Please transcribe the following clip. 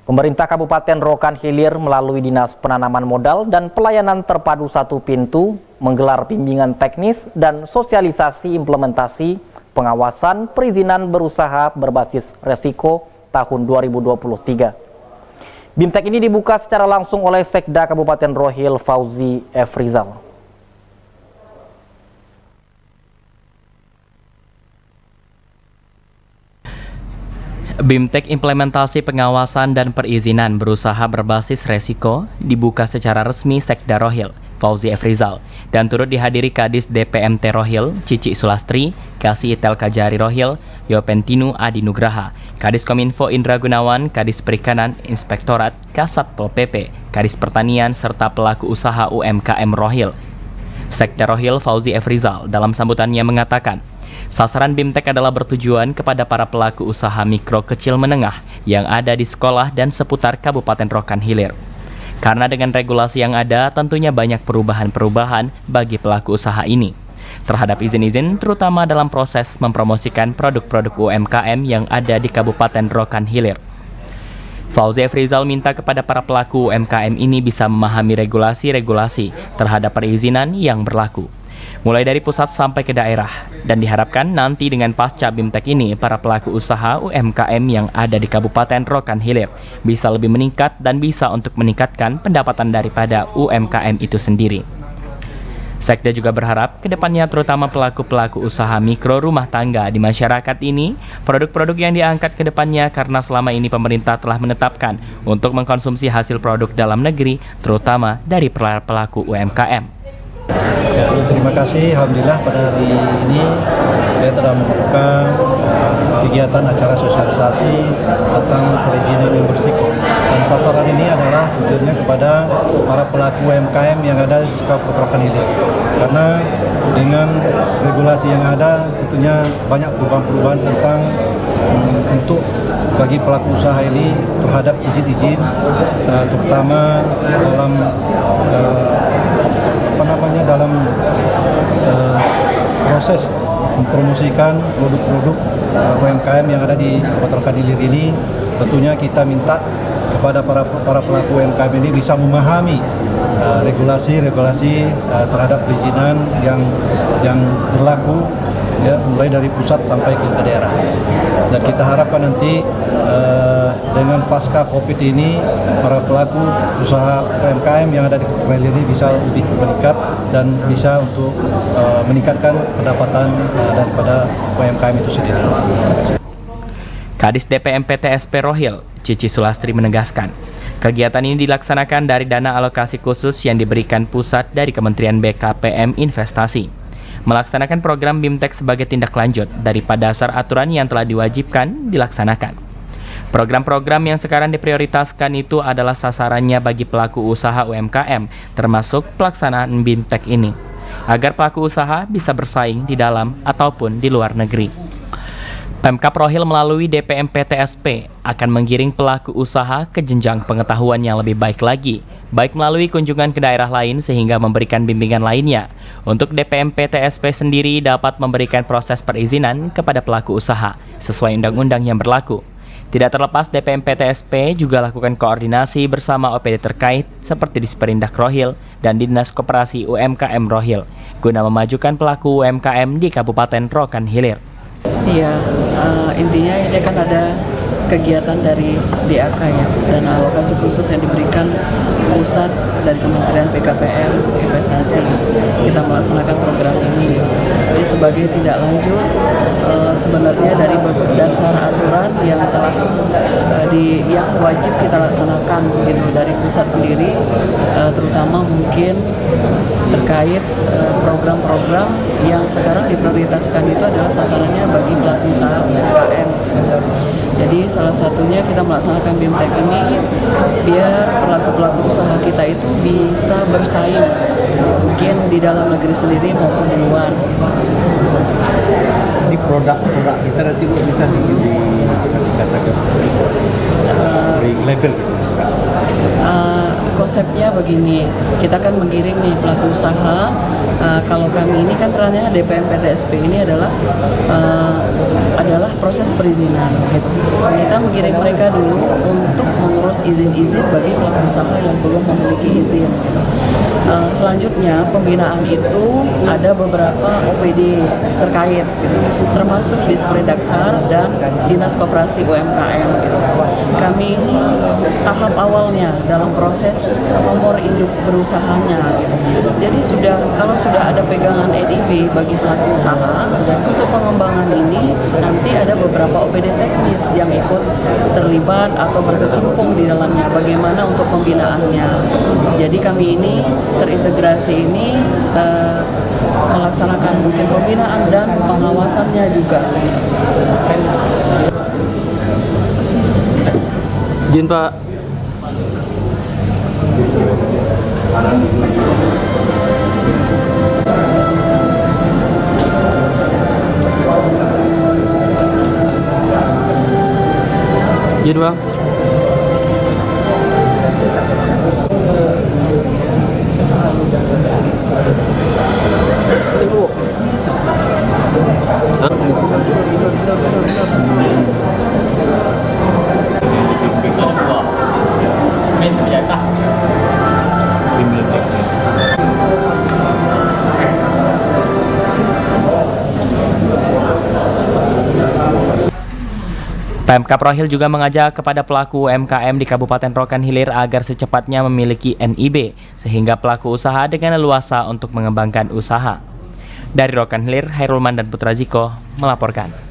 Pemerintah Kabupaten Rokan Hilir melalui Dinas Penanaman Modal dan Pelayanan Terpadu Satu Pintu menggelar bimbingan teknis dan sosialisasi implementasi pengawasan perizinan berusaha berbasis resiko tahun 2023. BIMTEK ini dibuka secara langsung oleh Sekda Kabupaten Rohil Fauzi Efrizal. BIMTEK Implementasi Pengawasan dan Perizinan Berusaha Berbasis Resiko dibuka secara resmi Sekda Rohil Fauzi Efrizal dan turut dihadiri Kadis DPMT Rohil Cici Sulastri, Kasih Tel Kajari Rohil Yopentinu Adi Nugraha, Kadis Kominfo Indra Gunawan, Kadis Perikanan Inspektorat Kasat Pol PP, Kadis Pertanian serta pelaku usaha UMKM Rohil. Sekda Rohil Fauzi Efrizal dalam sambutannya mengatakan, sasaran BIMTEK adalah bertujuan kepada para pelaku usaha mikro kecil menengah yang ada di sekolah dan seputar Kabupaten Rokan Hilir. Karena dengan regulasi yang ada, tentunya banyak perubahan-perubahan bagi pelaku usaha ini terhadap izin-izin, terutama dalam proses mempromosikan produk-produk UMKM yang ada di Kabupaten Rokan Hilir. Fauzi Efrizal minta kepada para pelaku UMKM ini bisa memahami regulasi-regulasi terhadap perizinan yang berlaku, mulai dari pusat sampai ke daerah, dan diharapkan nanti dengan pasca BIMTEK ini, para pelaku usaha UMKM yang ada di Kabupaten Rokan Hilir bisa lebih meningkat dan bisa untuk meningkatkan pendapatan daripada UMKM itu sendiri. Sekda juga berharap kedepannya terutama pelaku-pelaku usaha mikro rumah tangga di masyarakat ini, produk-produk yang diangkat kedepannya karena selama ini pemerintah telah menetapkan untuk mengkonsumsi hasil produk dalam negeri, terutama dari pelaku UMKM. Ya, terima kasih. Alhamdulillah pada hari ini saya telah membuka kegiatan acara sosialisasi tentang perizinan yang berisiko. Dan sasaran ini adalah tujuannya kepada para pelaku UMKM yang ada di Kabupaten Rokan Hilir. Karena dengan regulasi yang ada tentunya banyak perubahan-perubahan tentang untuk bagi pelaku usaha ini terhadap izin-izin, terutama dalam proses mempromosikan produk-produk UMKM yang ada di Kabupaten Rokan Hilir ini. Tentunya kita minta kepada para pelaku UMKM ini bisa memahami regulasi-regulasi terhadap perizinan yang berlaku, ya, mulai dari pusat sampai ke daerah. Dan kita harapkan nanti dengan pasca COVID ini para pelaku usaha UMKM yang ada di Kabupaten Hilir ini bisa lebih meningkat dan bisa untuk meningkatkan pendapatan daripada UMKM itu sendiri. Kadis DPMPTSP Rohil Cici Sulastri menegaskan, kegiatan ini dilaksanakan dari dana alokasi khusus yang diberikan pusat dari Kementerian BKPM Investasi, melaksanakan program BIMTEK sebagai tindak lanjut daripada dasar aturan yang telah diwajibkan dilaksanakan. Program-program yang sekarang diprioritaskan itu adalah sasarannya bagi pelaku usaha UMKM, termasuk pelaksanaan BIMTEK ini, agar pelaku usaha bisa bersaing di dalam ataupun di luar negeri. Pemkab Rohil melalui DPMPTSP akan menggiring pelaku usaha ke jenjang pengetahuan yang lebih baik lagi, baik melalui kunjungan ke daerah lain sehingga memberikan bimbingan lainnya. Untuk DPMPTSP sendiri dapat memberikan proses perizinan kepada pelaku usaha sesuai undang-undang yang berlaku. Tidak terlepas, DPMPTSP juga lakukan koordinasi bersama OPD terkait seperti di Sperindak Rohil dan Dinas Koperasi UMKM Rohil guna memajukan pelaku UMKM di Kabupaten Rokan Hilir. Iya, intinya ini kan ada kegiatan dari DAK ya, dan alokasi khusus yang diberikan pusat dari Kementerian BKPM Investasi. Kita melaksanakan program ini. Ini sebagai tindak lanjut sebenarnya dari dasar aturan yang telah yang wajib kita laksanakan gitu dari pusat sendiri, terutama mungkin terkait program-program yang sekarang diprioritaskan itu adalah sasarannya bagi pelaku usaha UMKM. Jadi salah satunya kita melaksanakan BIMTEK ini biar pelaku-pelaku usaha kita itu bisa bersaing, mungkin di dalam negeri sendiri maupun di luar. Ini produk-produk kita nanti bisa dikatakan label gitu. Konsepnya begini, kita kan menggiring nih pelaku usaha. Kalau kami ini kan perannya DPMPTSP ini adalah proses perizinan. Gitu. Kita menggiring mereka dulu untuk mengurus mengurus izin-izin bagi pelaku usaha yang belum memiliki izin. Selanjutnya pembinaan itu ada beberapa OPD terkait, gitu, termasuk Dispredaksar dan Dinas Koperasi UMKM. Gitu. Kami ini tahap awalnya dalam proses nomor induk berusahanya. Gitu. Jadi kalau sudah ada pegangan NIB bagi pelaku usaha, untuk pengembangan ini nanti ada beberapa OPD teknis yang ikut terlibat atau berkecimpung di dalamnya. Bagaimana untuk pembinaannya? Jadi kami ini terintegrasi ini melaksanakan mungkin pembinaan dan pengawasannya juga. Izin Pak. Izin Bang. Pemkab Rohil juga mengajak kepada pelaku UMKM di Kabupaten Rokan Hilir agar secepatnya memiliki NIB, sehingga pelaku usaha dengan leluasa untuk mengembangkan usaha. Dari Rokan Hilir, Hairulman dan Putra Ziko melaporkan.